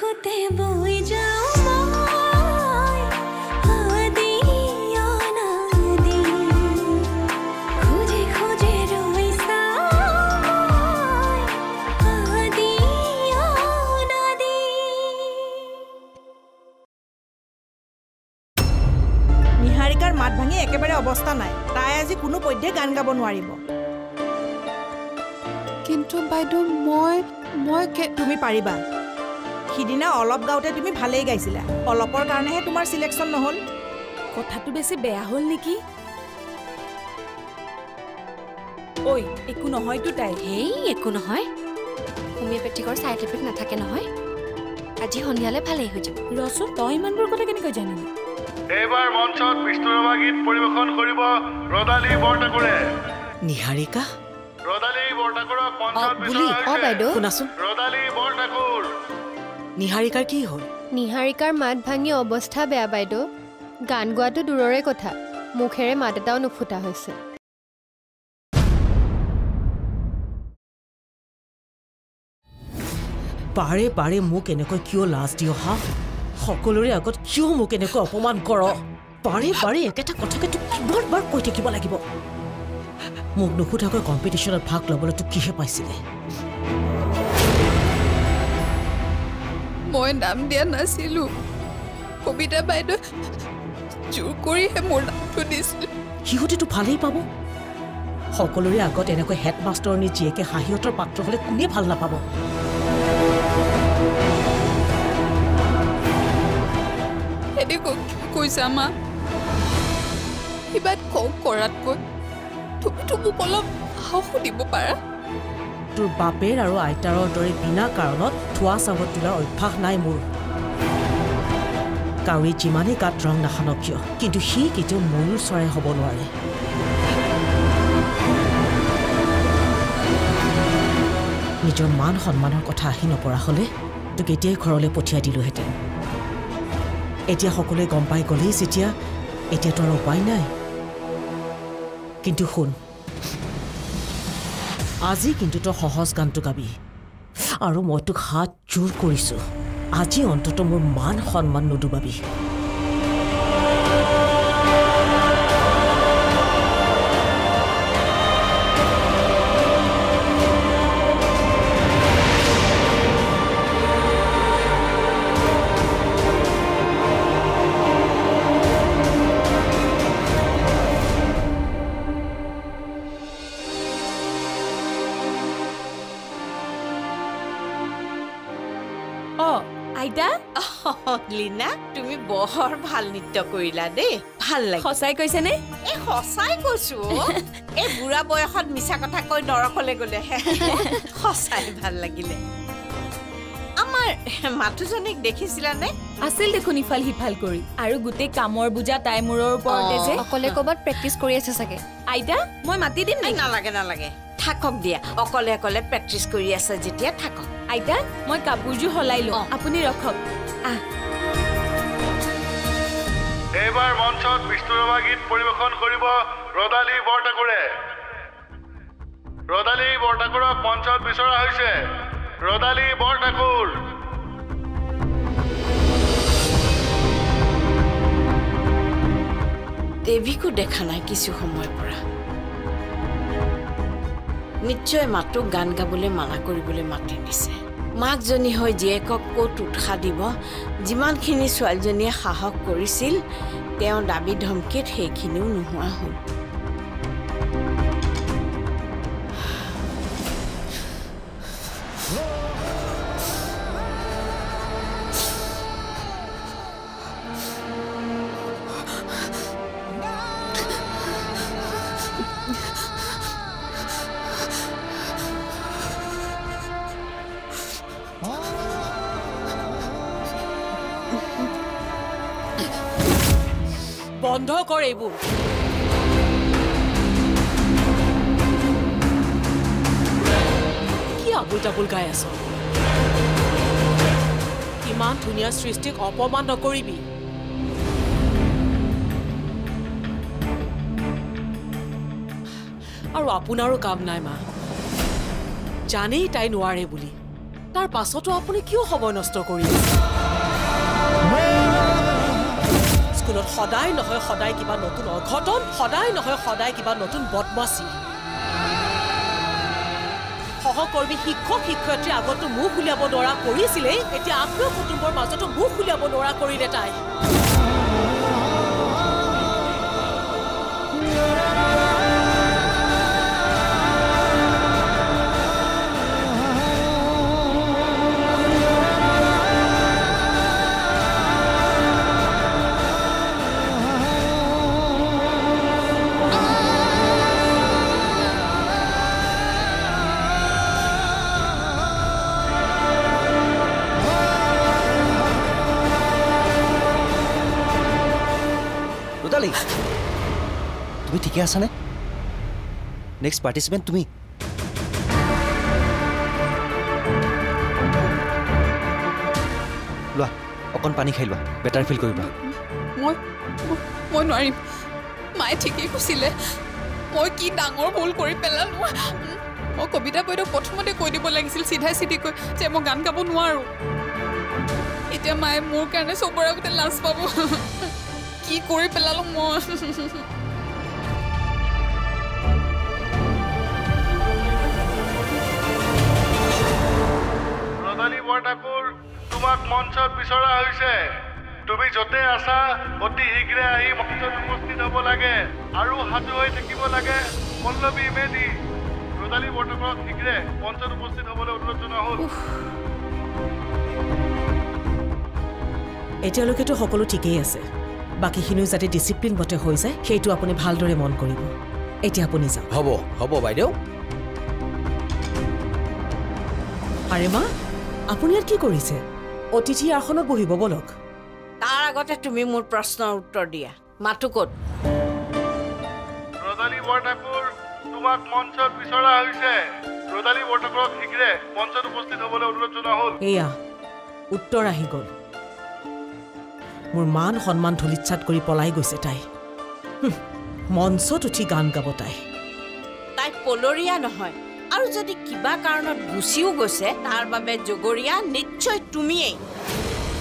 দেখোতে বই যাও মই আদি অনাদি খুঁজে খুঁজে ৰইছা আদি অনাদি নিহাৰিকাৰ মাত ভাঙি একেবাৰে অৱস্থা নাই তাই আজি কোনো পধ্যে গান গাব নোৱাৰিব কিন্তু বাইদেউ মই তুমি পাৰিবা সিদিনা অলপ গাওঁতে তুমি ভালেই গাইছিলা অলপৰ কাৰণেহে তোমাৰ সিলেকশ্যন নহল কথাটো বেছি বেয়া হ'ল নেকি ঐ একো নহয়তো তাই হেই একো নহয় হোমিওপেথিকৰ সাইড এফেক্ট নাথাকে নহয় আজি সন্ধিয়ালে ভালেই হৈ যাব ৰচোন তই ইমানবোৰ কথা কেনেকৈ জানিলি এইবাৰ মঞ্চত বিষ্ণুৰাভা গীত পৰিৱেশন কৰিব ৰদালি বৰঠাকুৰে নিহাৰিকা ৰদালি বৰঠাকুৰক মঞ্চত বিচৰা হৈছে বাইদেউ শুনাচোন ৰদালি বৰঠাকুৰ নিহাৰিকাৰ কি হ'ল নিহাৰিকাৰ মাত ভাঙি অৱস্থা বেয়া বাইদেউ গান গোৱাটো দূৰৰে কথা মুখেৰে মাত এটাও নুফুটা হৈছে বাৰে বাৰে মোক এনেকৈ কিয় লাজ দিয় হা সকলোৰে আগত কিয় মোক এনেকৈ অপমান কৰ বাৰে বাৰে একেটা কথাকে তোক কিমানবাৰ কৈ থাকিব লাগিব মোক নুসুধাকৈ কম্পিটিশ্যনত ভাগ ল'বলৈ তোক কিহে পাইছিলে মই নাম দিয়া নাছিলো কবিতা বাইদেউ জোৰ কৰিহে মোৰ নামটো দিছিল সিহঁতেতো ভালেই পাব সকলোৰে আগত এনেকৈ হেডমাষ্টৰনী জীয়েকে হাঁহিহঁতৰ পাত্ৰ হ'লে কোনে ভাল নাপাব এনেকৈ কৈছা মা কিবা কৰাতকৈ তুমিতো মোক অলপ সাহস দিব পাৰা তোৰ বাপেৰ আৰু আইতাৰৰ দৰে বিনা কাৰণত থোৱা চাবত তোলাৰ অভ্যাস নাই মোৰ কাউৰী যিমানেই গাত ৰং নাখানক কিয় কিন্তু সি কেতিয়াও ময়ূৰ চৰাই হ'ব নোৱাৰে নিজৰ মান সন্মানৰ কথা আহি নপৰা হ'লে তোক এতিয়াই ঘৰলৈ পঠিয়াই দিলোহেঁতেন এতিয়া সকলোৱে গম পাই গ'লেই যেতিয়া এতিয়াতো আৰু উপায় নাই কিন্তু শুন আজি কিন্তু তই সহজ গানটো গাবি আৰু মই তোক হাত জোৰ কৰিছোঁ আজি অন্তত মোৰ মান সন্মান নুডুবাবি আইতা লীনা তুমি বৰ ভাল নৃত্য কৰিলা দেই ভাল লাগে সঁচাই কৈছেনে এই সঁচাই কৈছো এই বুঢ়া বয়সত মিছা কথা কৈ নৰকলে গ'লে সঁচাই ভাল লাগিলে আমাৰ মাথুজনীক দেখিছিলানে আছিল দেখোন ইফাল সিফাল কৰি আৰু গোটেই কামৰ বুজা তাই মূৰৰ ওপৰতে যে অকলে ক'ৰবাত প্ৰেক্টিচ কৰি আছে চাগে আইতা মই মাতি দিম নেকি নালাগে নালাগে থাকক দিয়া অকলে অকলে প্ৰেক্টিচ কৰি আছে যেতিয়া থাকক আইতা মই কাপোৰযোৰ সলাই লওঁ আপুনি ৰখক এইবাৰ মঞ্চত বিষ্ণুৰাভা গীত পৰিৱেশন কৰিব ৰদালি বৰঠাকুৰে ৰদালি বৰঠাকুৰক মঞ্চত বিচৰা হৈছে ৰদালি বৰঠাকুৰ দেৱীকো দেখা নাই কিছু সময়ৰ পৰা নিশ্চয় মাতোক গান গাবলৈ মানা কৰিবলৈ মাতি দিছে মাকজনী হৈ জীয়েকক ক'ত উৎসাহ দিব যিমানখিনি ছোৱালীজনীয়ে সাহস কৰিছিল তেওঁ দাবী ধমকিত সেইখিনিও নোহোৱা হ'ল বন্ধ কৰ এইবোৰ কি আবুল তাবুল গাই আছ ইমান ধুনীয়া সৃষ্টিক অপমান নকৰিবি আৰু আপোনাৰো কাম নাই মা জানেই তাই নোৱাৰে বুলি তাৰ পাছতো আপুনি কিয় সময় নষ্ট কৰি আছে স্কুলত সদায় নহয় সদায় কিবা নতুন অঘটন সদায় নহয় সদায় কিবা নতুন বদমাছি সহকৰ্মী শিক্ষক শিক্ষয়িত্ৰী আগতো মুখ উলিয়াব নোৱাৰা কৰিছিলে এতিয়া আপোনাৰ কুটুম্বৰ মাজতো মুখ উলিয়াব নোৱাৰা কৰিলে তাই তুমি ঠিকে আছানে নেক্সট পাৰ্টিচিপেণ্ট তুমি লোৱা অকণ পানী খাই লোৱা বেটাৰ ফিল কৰিবা মই নোৱাৰিম মায়ে ঠিকেই কৈছিলে মই কি ডাঙৰ ভুল কৰি পেলালো মই কবিতা বাইদেউক প্ৰথমতে কৈ দিব লাগিছিল চিধাই চিধি কৈ যে মই গান গাব নোৱাৰো এতিয়া মায়ে মোৰ কাৰণে চবৰে আগতে লাজ পাব কি কৰি পেলালো মই ৰদালি বৰঠাকুৰ তোমাক মঞ্চত বিচৰা হৈছে তুমি য'তে আছা অতি শীঘ্ৰে আহি মঞ্চত উপস্থিত হ'ব লাগে আৰু সাজু হৈ থাকিব লাগে পল্লৱী মেধি ৰদালি বৰঠাকুৰক শীঘ্ৰে মঞ্চত উপস্থিত হ'বলৈ অনুৰোধ জনোৱা হ'ল এতিয়ালৈকেতো সকলো ঠিকেই আছে বাকীখিনিও যাতে ডিচিপ্লিন মতে হৈ যায় সেইটো আপুনি ভালদৰে মন কৰিব এতিয়া আপুনি যাওক হ'ব হ'ব বাইদেউ আৰে মা আপুনি ইয়াত কি কৰিছে অতিথি আসনত বহিব বলক তাৰ আগতে তুমি মোৰ প্ৰশ্নৰ উত্তৰ দিয়া মাতো ক'ত ৰদালি বৰঠাকুৰ তোমাক মঞ্চত বিচৰা হৈছে ৰদালি বৰঠাকুৰক শীঘ্ৰে মঞ্চত উপস্থিত হ'বলৈ অনুৰোধ জনোৱা হ'ল এয়া উত্তৰ আহি গ'ল মোৰ মান সন্মান ধূলিচ্ছাত কৰি পলাই গৈছে তাই মঞ্চত উঠি গান গাব তাই পলৰীয়া নহয় আৰু যদি কিবা কাৰণত গুচিও গৈছে তাৰ বাবে জগৰীয়া নিশ্চয় তুমিয়েই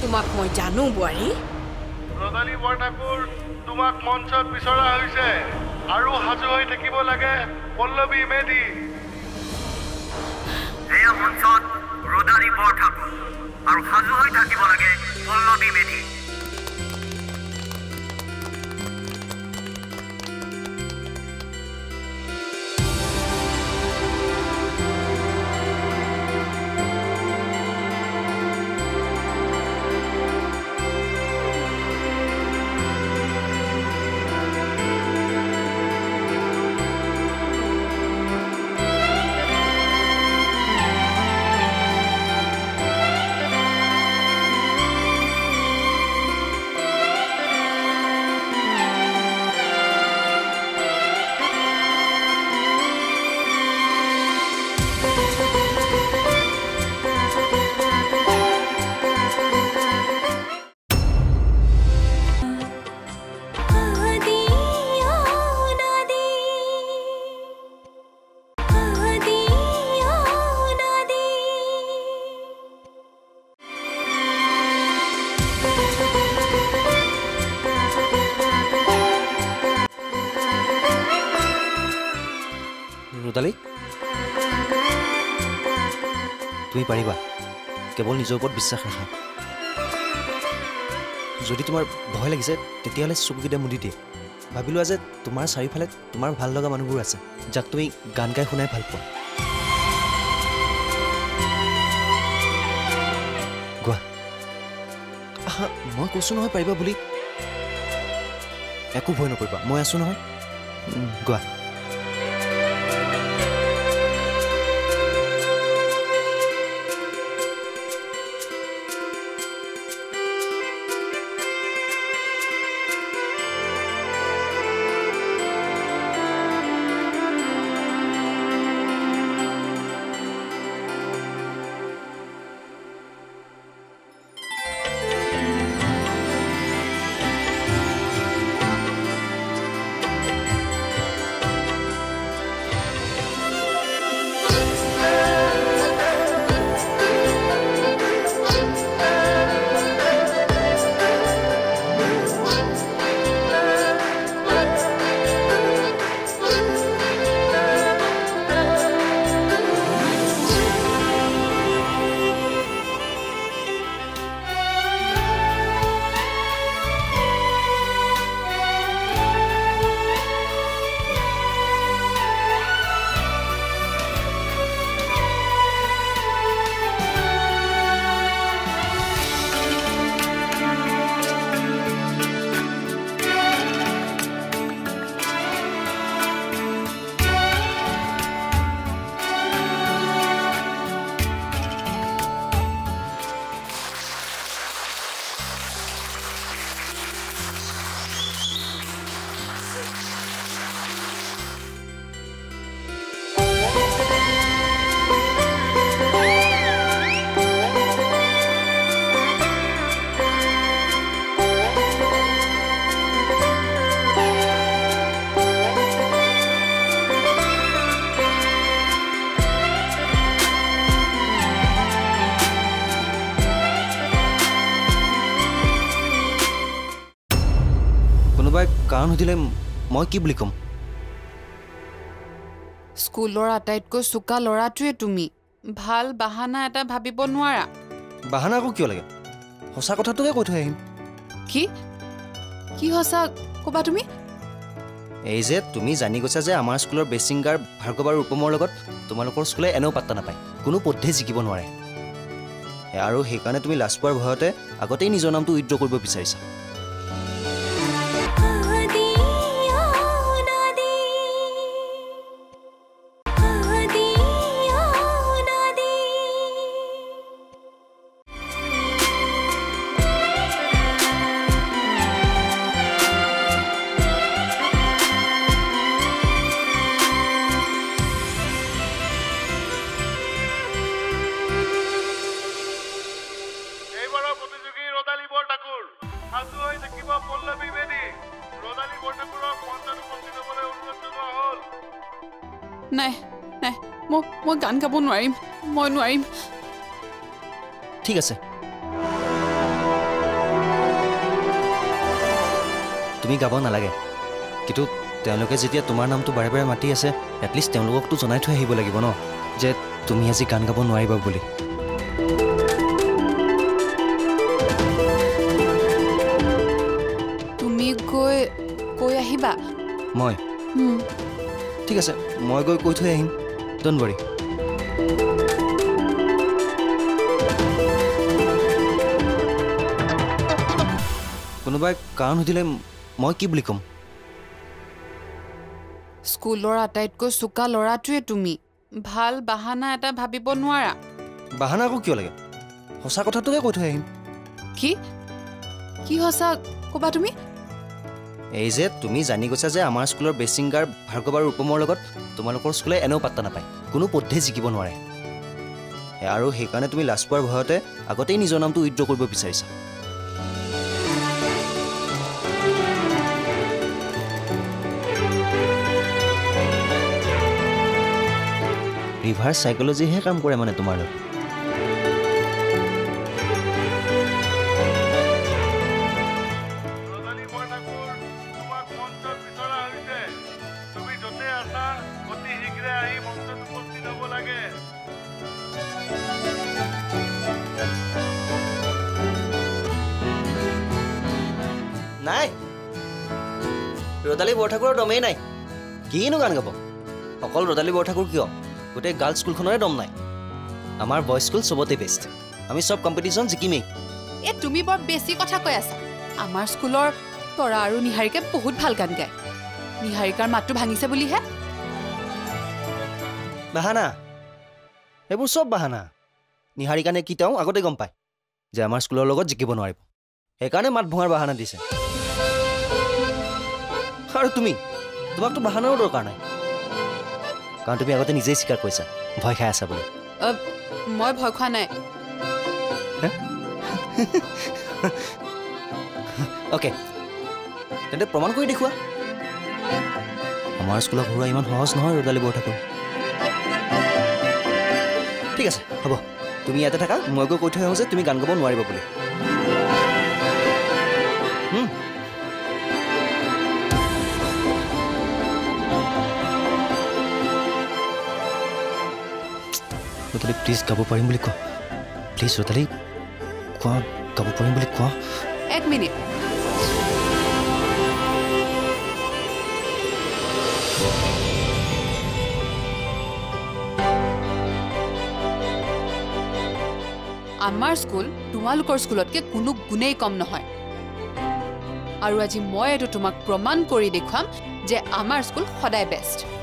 তোমাক মই জানো বোৱাৰী ৰদালি বৰঠাকুৰ তোমাক মঞ্চত বিচৰা হৈছে আৰু সাজু হৈ থাকিব লাগে পল্লৱী মেধি এয়া মঞ্চত ৰদালি বৰঠাকুৰ আৰু সাজু হৈ থাকিব লাগে পল্লৱী মেধি ৰুদালি তুমি পাৰিবা কেৱল নিজৰ ওপৰত বিশ্বাস ৰাখা যদি তোমাৰ ভয় লাগিছে তেতিয়াহ'লে চকুকেইটা মুদি দিয়ে ভাবি লোৱা যে তোমাৰ চাৰিওফালে তোমাৰ ভাল লগা মানুহবোৰ আছে যাক তুমি গান গাই শুনাই ভাল পোৱা গোৱা মই কৈছোঁ নহয় পাৰিবা বুলি একো ভয় নকৰিবা মই আছোঁ নহয় গোৱা কাৰণ সুধিলে মই কি বুলি ক'ম স্কুলৰ আটাইতকৈ চোকা ল'ৰাটোৱে তুমি ভাল বাহানা এটা ভাবিব নোৱাৰা বাহানা আকৌ কিয় লাগে সঁচা কথাটোকে কৈ থৈ আহিম কি কি সঁচা ক'বা তুমি এই যে তুমি জানি গৈছা যে আমাৰ স্কুলৰ বেষ্ট ছিংগাৰ ভাৰ্গৱ আৰু ৰূপমৰ লগত তোমালোকৰ স্কুলে এনেও পাত্তা নাপায় কোনো পদ্ধতি জিকিব নোৱাৰে আৰু সেইকাৰণে তুমি লাজ পোৱাৰ ভয়তে আগতেই নিজৰ নামটো উইথড্ৰ কৰিব বিচাৰিছা নাই নাই মই গান গাব নোৱাৰিম মই নোৱাৰিম ঠিক আছে তুমি গাব নালাগে কিন্তু তেওঁলোকে যেতিয়া তোমাৰ নামটো বাৰে বাৰে মাতি আছে এটলিষ্ট তেওঁলোককতো জনাই থৈ আহিব লাগিব ন যে তুমি আজি গান গাব নোৱাৰিবা বুলি তুমি কৈ আহিবা মই ঠিক আছে মই গৈ কৈ থৈ আহিম ডোন্ট ৱৰি কোনোবাই কাৰণ সুধিলে মই কি বুলি ক'ম স্কুলৰ আটাইতকৈ চোকা ল'ৰাটোৱে তুমি ভাল বাহানা এটা ভাবিব নোৱাৰা বাহানা আকৌ কিয় লাগে সঁচা কথাটোকে কৈ থৈ আহিম কি কি সঁচা ক'বা তুমি এই যে তুমি জানি গৈছা যে আমাৰ স্কুলৰ বেষ্ট ছিংগাৰ ভাৰ্গৱ আৰু ৰূপমৰ লগত তোমালোকৰ স্কুলে এনেও পাত্তা নাপায় কোনো পদ্ধতি জিকিব নোৱাৰে আৰু সেইকাৰণে তুমি লাজ পোৱাৰ ভয়তে আগতেই নিজৰ নামটো উইথড্ৰ কৰিব বিচাৰিছা ৰিভাৰ্ছ চাইকলজিহে কাম কৰে মানে তোমাৰ লগত নাই ৰদালি বৰঠাকুৰৰ দমেই নাই কিনো গান গাব অকল ৰদালি বৰঠাকুৰ কিয় গোটেই গাৰ্লছ স্কুলখনৰে দম নাই আমাৰ বয়জ স্কুল চবতে বেষ্ট আমি চব কম্পিটিশ্যন জিকিমেই এ তুমি বৰ বেছি কথা কৈ আছা আমাৰ স্কুলৰ তৰা আৰু নিহাৰিকে বহুত ভাল গান গায় নিহাৰিকাৰ মাতটো ভাঙিছে বুলিহে বাহানা এইবোৰ চব বাহানা নিহাৰিকানে কি তেওঁ আগতে গম পায় যে আমাৰ স্কুলৰ লগত জিকিব নোৱাৰিব সেইকাৰণে মাত ভঙাৰ বাহানা দিছে আৰু তোমাকতো বাহানাৰো দৰকাৰ নাই কাৰণ তুমি আগতে নিজেই স্বীকাৰ কৰিছা ভয় খাই আছা বুলি মই ভয় খোৱা নাই অ'কে তেন্তে প্ৰমাণ কৰি দেখুওৱা আমাৰ স্কুলত ঘৰুৱা ইমান সহজ নহয় ৰদালি বৰঠাকুৰ ঠিক আছে হ'ব তুমি ইয়াতে থাকা মই গৈ কৈ থৈ আহোঁ যে তুমি গান গাব নোৱাৰিবা বুলি ৰতালি প্লিজ গাব পাৰিম বুলি কোৱা প্লিজ ৰতালি কোৱা গাব পাৰিম বুলি কোৱা এক মিনিট আমাৰ স্কুল তোমালোকৰ স্কুলতকৈ কোনো গুণেই কম নহয় আৰু আজি মই এইটো তোমাক প্ৰমাণ কৰি দেখুৱাম যে আমাৰ স্কুল সদায় বেষ্ট